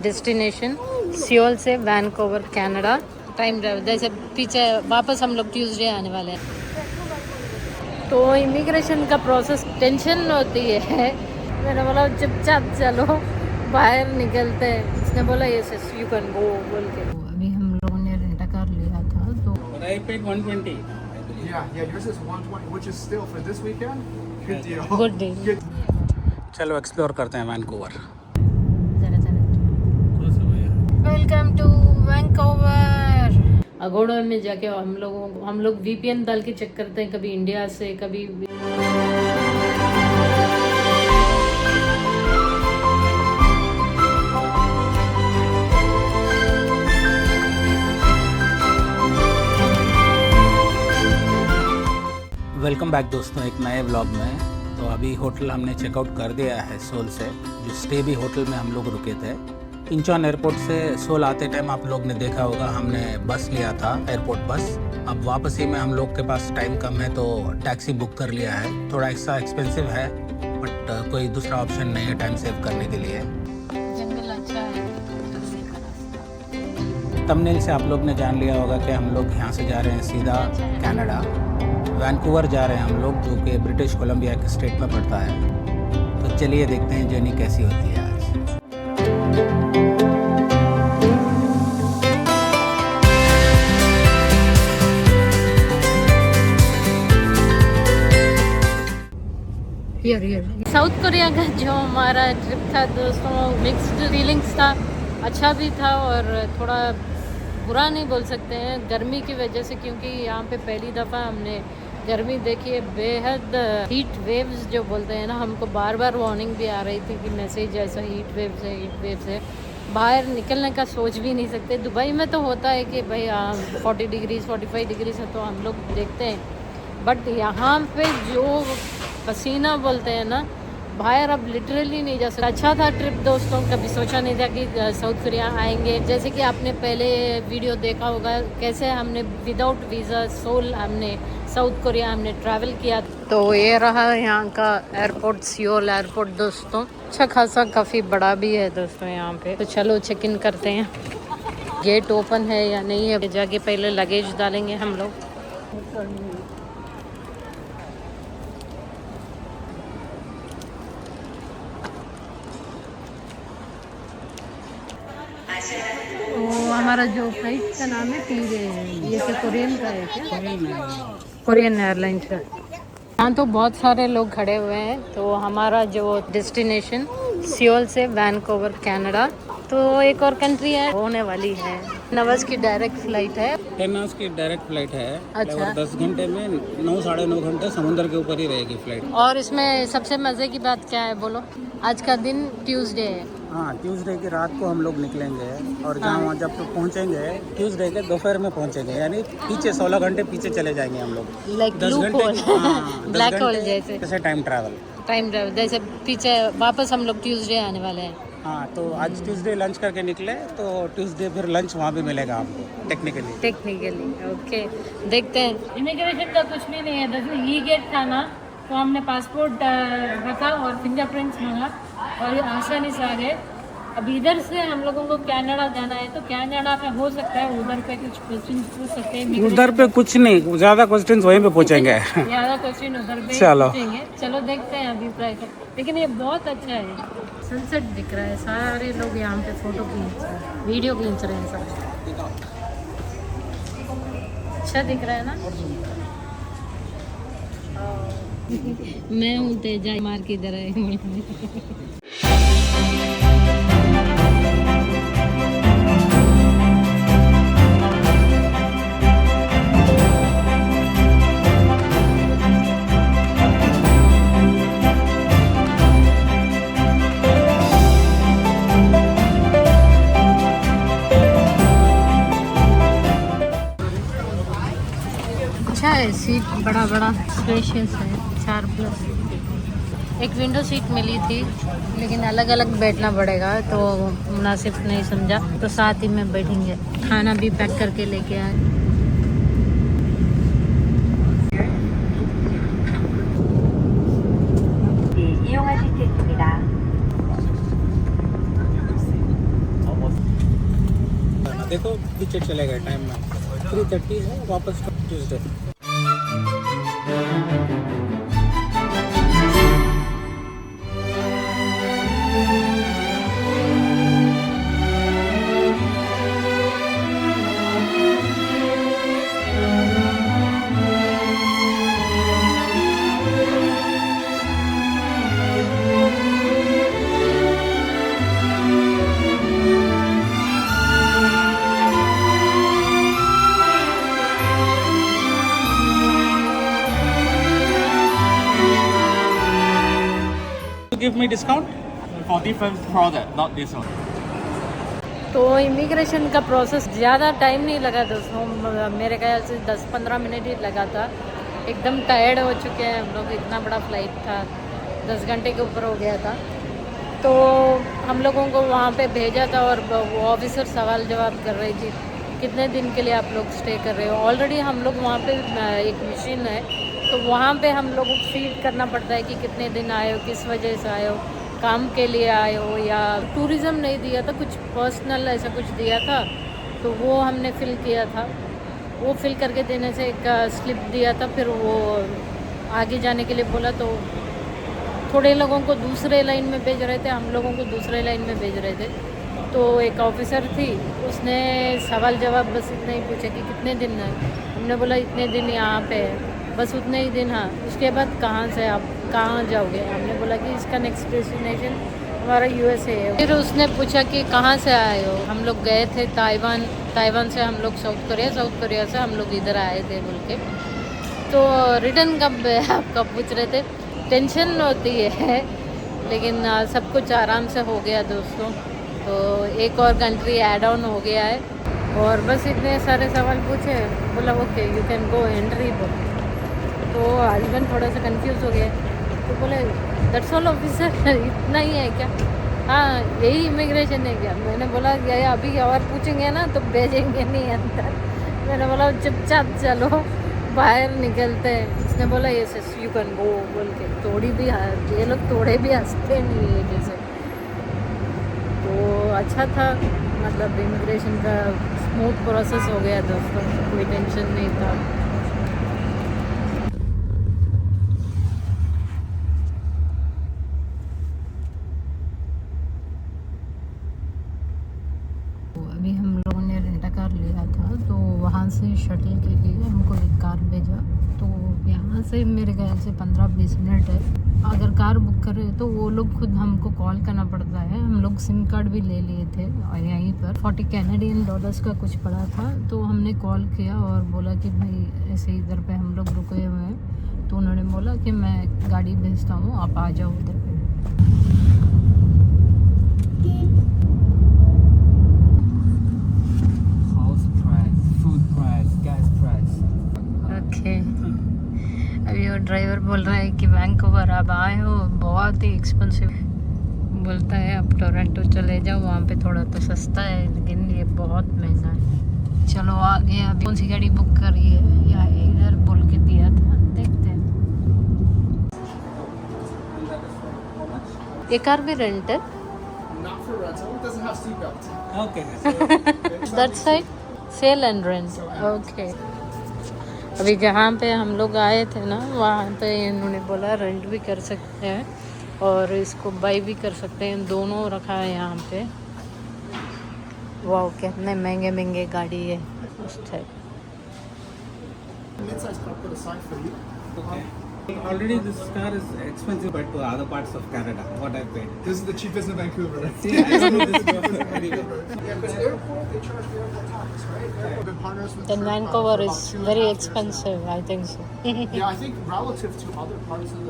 Destination Seoul से Vancouver Canada. Time travel जैसे पीछे वापस हम लोग ट्यूसडे आने वाले हैं। तो इमिग्रेशन का प्रोसेस टेंशन होती है। मैंने बोला चुपचाप चलो बाहर निकलते हैं। उसने बोला यस यू कैन गो बोल के। अभी हम लोगों ने रेंट कार लिया था तो I paid 120. Yeah, yours is 120, which is still for this weekend. Good deal. Good day. चलो एक्सप्लोर करते हैं Vancouver. Welcome to Vancouver. Agoda में जाके हम लोग वीपीएन डाल के चेक करते हैं, कभी इंडिया से कभी। वेलकम बैक दोस्तों एक नए व्लॉग में। तो अभी होटल हमने चेकआउट कर दिया है सोल से। जो स्टे भी होटल में हम लोग रुके थे। इंचॉन एयरपोर्ट से सोल आते टाइम आप लोग ने देखा होगा हमने बस लिया था, एयरपोर्ट बस। अब वापसी में हम लोग के पास टाइम कम है तो टैक्सी बुक कर लिया है। थोड़ा एक्स्ट्रा एक्सपेंसिव है बट कोई दूसरा ऑप्शन नहीं है टाइम सेव करने के लिए। जंगल अच्छा है। थंबनेल से आप लोग ने जान लिया होगा कि हम लोग यहाँ से जा रहे हैं सीधा कनाडा। वैंकूवर जा रहे हैं हम लोग, जो कि ब्रिटिश कोलंबिया के स्टेट में पड़ता है। तो चलिए देखते हैं जर्नी कैसी होती है आज। साउथ कोरिया का जो हमारा ट्रिप था दोस्तों, मिक्स्ड फीलिंग्स था। अच्छा भी था और थोड़ा बुरा नहीं बोल सकते हैं गर्मी की वजह से, क्योंकि यहाँ पे पहली दफ़ा हमने गर्मी देखी है। बेहद हीट वेव्स जो बोलते हैं ना, हमको बार बार वार्निंग भी आ रही थी कि मैसेज ऐसा हीट वेव्स है। बाहर निकलने का सोच भी नहीं सकते। दुबई में तो होता है कि भाई 40 डिग्रीज 45 डिग्रीज है तो हम लोग देखते हैं, बट यहाँ पे जो पसीना बोलते हैं ना, बाहर अब लिटरली नहीं जा सकता। अच्छा था ट्रिप दोस्तों, कभी सोचा नहीं था कि साउथ कोरिया आएंगे। जैसे कि आपने पहले वीडियो देखा होगा कैसे हमने विदाउट वीज़ा सोल हमने साउथ कोरिया हमने ट्रैवल किया। तो ये रहा यहाँ का एयरपोर्ट, सियोल एयरपोर्ट दोस्तों। अच्छा खासा काफ़ी बड़ा भी है दोस्तों यहाँ पे। तो चलो चेक इन करते हैं, गेट ओपन है या नहीं है। जाके पहले लगेज डालेंगे हम लोग। हमारा जो फ्लाइट का नाम है टीवे है। ये क्या कोरियन का है क्या? कोरियन एयरलाइंस का। यहाँ तो बहुत सारे लोग खड़े हुए हैं। तो हमारा जो डेस्टिनेशन सियोल से वैंकूवर कनाडा, तो एक और कंट्री है होने वाली है। 9 बजे की डायरेक्ट फ्लाइट है। 10 आवर्स की डायरेक्ट फ्लाइट है। अच्छा। और 10 घंटे में 9 साढ़े 9 घंटे समुद्र के ऊपर ही रहेगी फ्लाइट। और इसमें सबसे मज़े की बात क्या है बोलो? आज का दिन ट्यूसडे है। हाँ, ट्यूसडे की रात को हम लोग निकलेंगे और जहाँ जब तो पहुँचेंगे ट्यूसडे के दोपहर में पहुँचेंगे, यानी पीछे 16 घंटे पीछे चले जाएंगे हम लोग। लाइक 10 घंटे ब्लैक होल जैसे टाइम ट्रैवल जैसे पीछे वापस हम लोग ट्यूसडे आने वाले हैं। हाँ, तो आज ट्यूसडे लंच करके निकले तो ट्यूसडे फिर लंच वहाँ भी मिलेगा आपको टेक्निकली। ओके, देखते हैं। इमिग्रेशन का कुछ भी नहीं है। जैसे ये गेट था ना, तो हमने पासपोर्ट रखा और फिंगरप्रिंट्स मांगा और ये आसानी से आ गए। अब इधर से हम लोगों को कनाडा जाना है, तो कनाडा में हो सकता है उधर पे कुछ क्वेश्चन पूछ सकते हैं। उधर पे कुछ नहीं, ज़्यादा क्वेश्चन वहीं पे पूछेंगे। ज़्यादा क्वेश्चन उधर पे पूछेंगे। चलो देखते हैं अभिप्राय का। लेकिन ये बहुत अच्छा है, सनसेट दिख रहा है। सारे लोग यहाँ पे फोटो खींच रहे हैं, वीडियो खींच रहे हैं सब। अच्छा दिख रहा है ना। मैं हूँ तेजा मार की तरह। अच्छा है, सीट बड़ा स्पेशियस है। 4+। एक विंडो सीट मिली थी लेकिन अलग अलग बैठना पड़ेगा तो मुनासिब नहीं समझा, तो साथ ही में बैठेंगे। खाना भी पैक करके लेके आए। देखो पीछे चलेगा टाइम में 3:30 है वापस Tuesday. Give me discount for different product, not this one. तो इमिग्रेशन का प्रोसेस ज़्यादा टाइम नहीं लगा दोस्तों, मेरे ख्याल से 10-15 मिनट ही लगा था। एकदम टायर्ड हो चुके हैं हम लोग, इतना बड़ा फ्लाइट था, 10 घंटे के ऊपर हो गया था। तो हम लोगों को वहाँ पे भेजा था और वो ऑफिसर सवाल जवाब कर रही थी कितने दिन के लिए आप लोग स्टे कर रहे हो। ऑलरेडी हम लोग वहाँ पे एक मशीन है, तो वहाँ पे हम लोगों को फीड करना पड़ता है कि कितने दिन आए हो, किस वजह से आए हो, काम के लिए आए हो या टूरिज़्म नहीं दिया था, कुछ पर्सनल ऐसा कुछ दिया था, तो वो हमने फिल किया था। वो फिल करके देने से एक स्लिप दिया था, फिर वो आगे जाने के लिए बोला। तो थोड़े लोगों को दूसरे लाइन में भेज रहे थे, हम लोगों को दूसरे लाइन में भेज रहे थे। तो एक ऑफिसर थी, उसने सवाल जवाब बस इतना ही पूछा कि कितने दिन है। हमने बोला इतने दिन यहाँ पे है, बस उतने ही दिन। हाँ, उसके बाद कहाँ से आप कहाँ जाओगे? हमने बोला कि इसका नेक्स्ट डेस्टिनेशन हमारा USA है। फिर उसने पूछा कि कहाँ से आए हो? हम लोग गए थे ताइवान से हम लोग साउथ कोरिया से हम लोग इधर आए थे बोल के। तो रिटर्न कब है आपका पूछ रहे थे। टेंशन होती है, लेकिन सब कुछ आराम से हो गया दोस्तों। तो एक और कंट्री ऐड ऑन हो गया है और बस इतने सारे सवाल पूछे, बोला okay you can go entry book. तो हस्बैंड थोड़ा सा कंफ्यूज हो गया, तो बोले दैट्स ऑल ऑफिसर, इतना ही है क्या? हाँ, यही इमिग्रेशन है क्या? मैंने बोला ये अभी और पूछेंगे ना तो भेजेंगे नहीं अंदर। मैंने बोला चुपचाप चलो बाहर निकलते हैं। उसने बोला यस यू कैन गो बोल के। थोड़ी भी ये लोग थोड़े भी हंसते नहीं है जैसे। तो अच्छा था, मतलब इमिग्रेशन का स्मूथ प्रोसेस हो गया दोस्तों, कोई टेंशन नहीं था। अभी हम लोगों ने रेंटा कार लिया था, तो वहाँ से शटल के लिए हमको एक कार भेजा। तो यहाँ से मेरे ख्याल से 15-20 मिनट है। अगर कार बुक करें तो वो लोग खुद हमको कॉल करना पड़ता है। हम लोग सिम कार्ड भी ले लिए थे और यहीं पर 40 कैनेडियन डॉलर्स का कुछ पड़ा था। तो हमने कॉल किया और बोला कि भाई ऐसे इधर पे हम लोग रुके हुए हैं। तो उन्होंने बोला कि मैं गाड़ी भेजता हूँ, आप आ जाओ उधर पे। अभी वो ड्राइवर बोल रहा है कि वैंकूवर आप आए हो, बहुत ही एक्सपेंसिव। बोलता है आप टोरंटो चले जाओ, वहाँ पे थोड़ा तो सस्ता है, लेकिन ये बहुत महंगा है। चलो आगे अभी कौन सी गाड़ी बुक करी है या इधर बोल के दिया था, देखते हैं। ये कार भी रेंट है? Not for rental. It doesn't have seatbelts. Okay. That side sale and rent, okay. अभी जहाँ पे हम लोग आए थे ना, वहाँ पे इन्होंने बोला रेंट भी कर सकते हैं और इसको बाई भी कर सकते हैं, दोनों रखा है यहाँ पे। वाह, कितने महंगे महंगे गाड़ी है उस type. Mid-size car put aside for you. Okay. Already this car is expensive compared to other parts of Canada. What I paid. This is the cheapest in Vancouver. See, I don't know this process very well. Yeah, because airport, they charge the airport tax, right? We've been partners with Then for, Vancouver for is about 2.5 very years. expensive, I think so. Yeah, I think relative to other parts of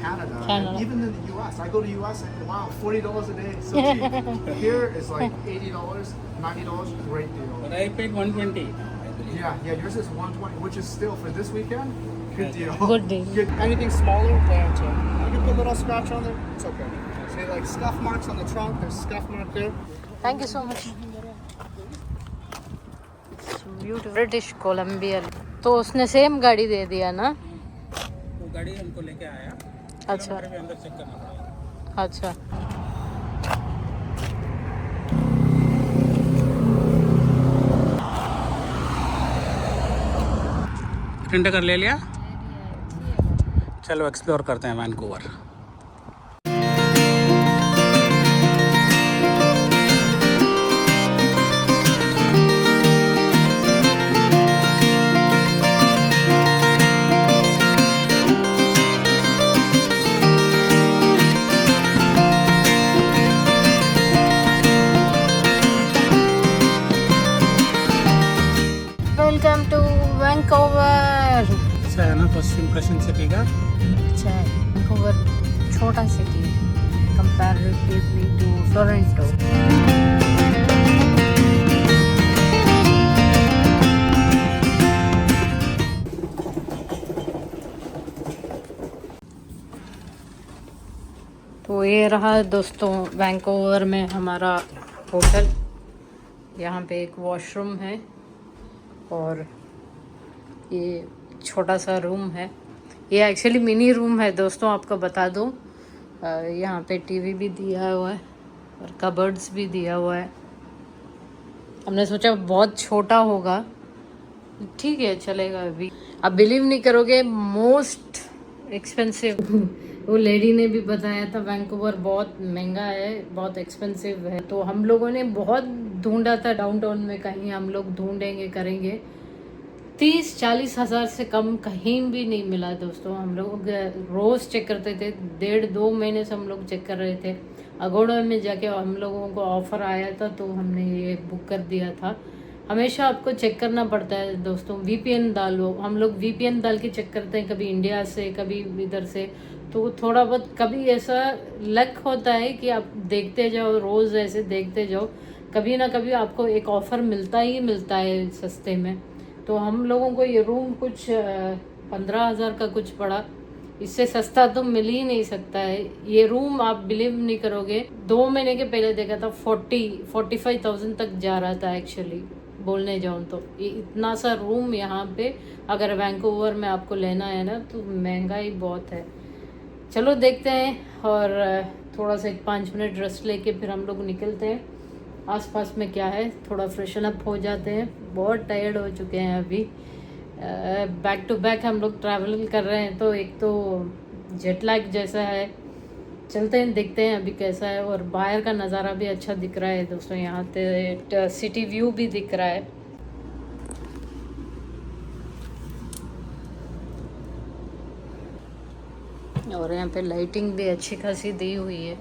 Canada, Canada. and even in the US, I go to US and wow, $40 a day, so cheap. Here is like $80, $90, great deal. But I paid 120. I believe. Yeah, yours is 120, which is still for this weekend, good deal. Good deal. Anything smaller, there too. You can put a little scratch on there, it's okay. See, like scuff marks on the trunk, there's scuff mark there. Thank you so much. Beautiful. British Columbia. तो उसने same गाड़ी दे दिया ना? वो गाड़ी हमको लेके आया। अच्छा हमारे भी अंदर चेक करना पड़ेगा। अच्छा। स्क्रीन टेकर ले लिया? चलो एक्सप्लोर करते हैं वैंकूवर। Welcome to Vancouver. अच्छा है ना फर्स्ट इम्प्रेशन सिटी का? अच्छा है, वैंकूवर छोटा सिटी कंपैरेटिवली टू टोरंटो। तो ये रहा दोस्तों वैंकूवर में हमारा होटल। यहाँ पे एक वॉशरूम है और ये छोटा सा रूम है। ये एक्चुअली मिनी रूम है दोस्तों, आपको बता दूँ। यहाँ पे टीवी भी दिया हुआ है और कबर्ड्स भी दिया हुआ है। हमने सोचा बहुत छोटा होगा, ठीक है चलेगा। अभी आप बिलीव नहीं करोगे, मोस्ट एक्सपेंसिव वो लेडी ने भी बताया था वैंकूवर बहुत महंगा है, बहुत एक्सपेंसिव है। तो हम लोगों ने बहुत ढूंढा था डाउनटाउन में, कहीं हम लोग ढूंढेंगे करेंगे, 30-40 हज़ार से कम कहीं भी नहीं मिला दोस्तों। हम लोग रोज़ चेक करते थे, 1.5-2 महीने से हम लोग चेक कर रहे थे। अगोड़ा में जाके हम लोगों को ऑफ़र आया था तो हमने ये बुक कर दिया था। हमेशा आपको चेक करना पड़ता है दोस्तों, VPN डालो। हम लोग VPN डाल के चेक करते हैं, कभी इंडिया से कभी इधर से। तो थोड़ा बहुत कभी ऐसा लक होता है कि आप देखते जाओ, रोज़ ऐसे देखते जाओ, कभी ना कभी आपको एक ऑफ़र मिलता ही मिलता है सस्ते में। तो हम लोगों को ये रूम कुछ 15,000 का कुछ पड़ा, इससे सस्ता तो मिल ही नहीं सकता है। ये रूम आप बिलीव नहीं करोगे, 2 महीने के पहले देखा था 45,000 तक जा रहा था एक्चुअली, बोलने जाऊँ तो। ये इतना सा रूम यहाँ पे अगर वैंकूवर में आपको लेना है ना तो महंगा ही बहुत है। चलो देखते हैं और थोड़ा सा 5 मिनट रेस्ट लेके फिर हम लोग निकलते हैं। आसपास में क्या है थोड़ा फ्रेशन अप हो जाते हैं, बहुत टायर्ड हो चुके हैं अभी। बैक टू बैक हम लोग ट्रैवल कर रहे हैं तो एक तो जेट लैग जैसा है। चलते हैं देखते हैं अभी कैसा है। और बाहर का नज़ारा भी अच्छा दिख रहा है दोस्तों, यहाँ पे सिटी व्यू भी दिख रहा है। और यहाँ पे लाइटिंग भी अच्छी खासी दी हुई है।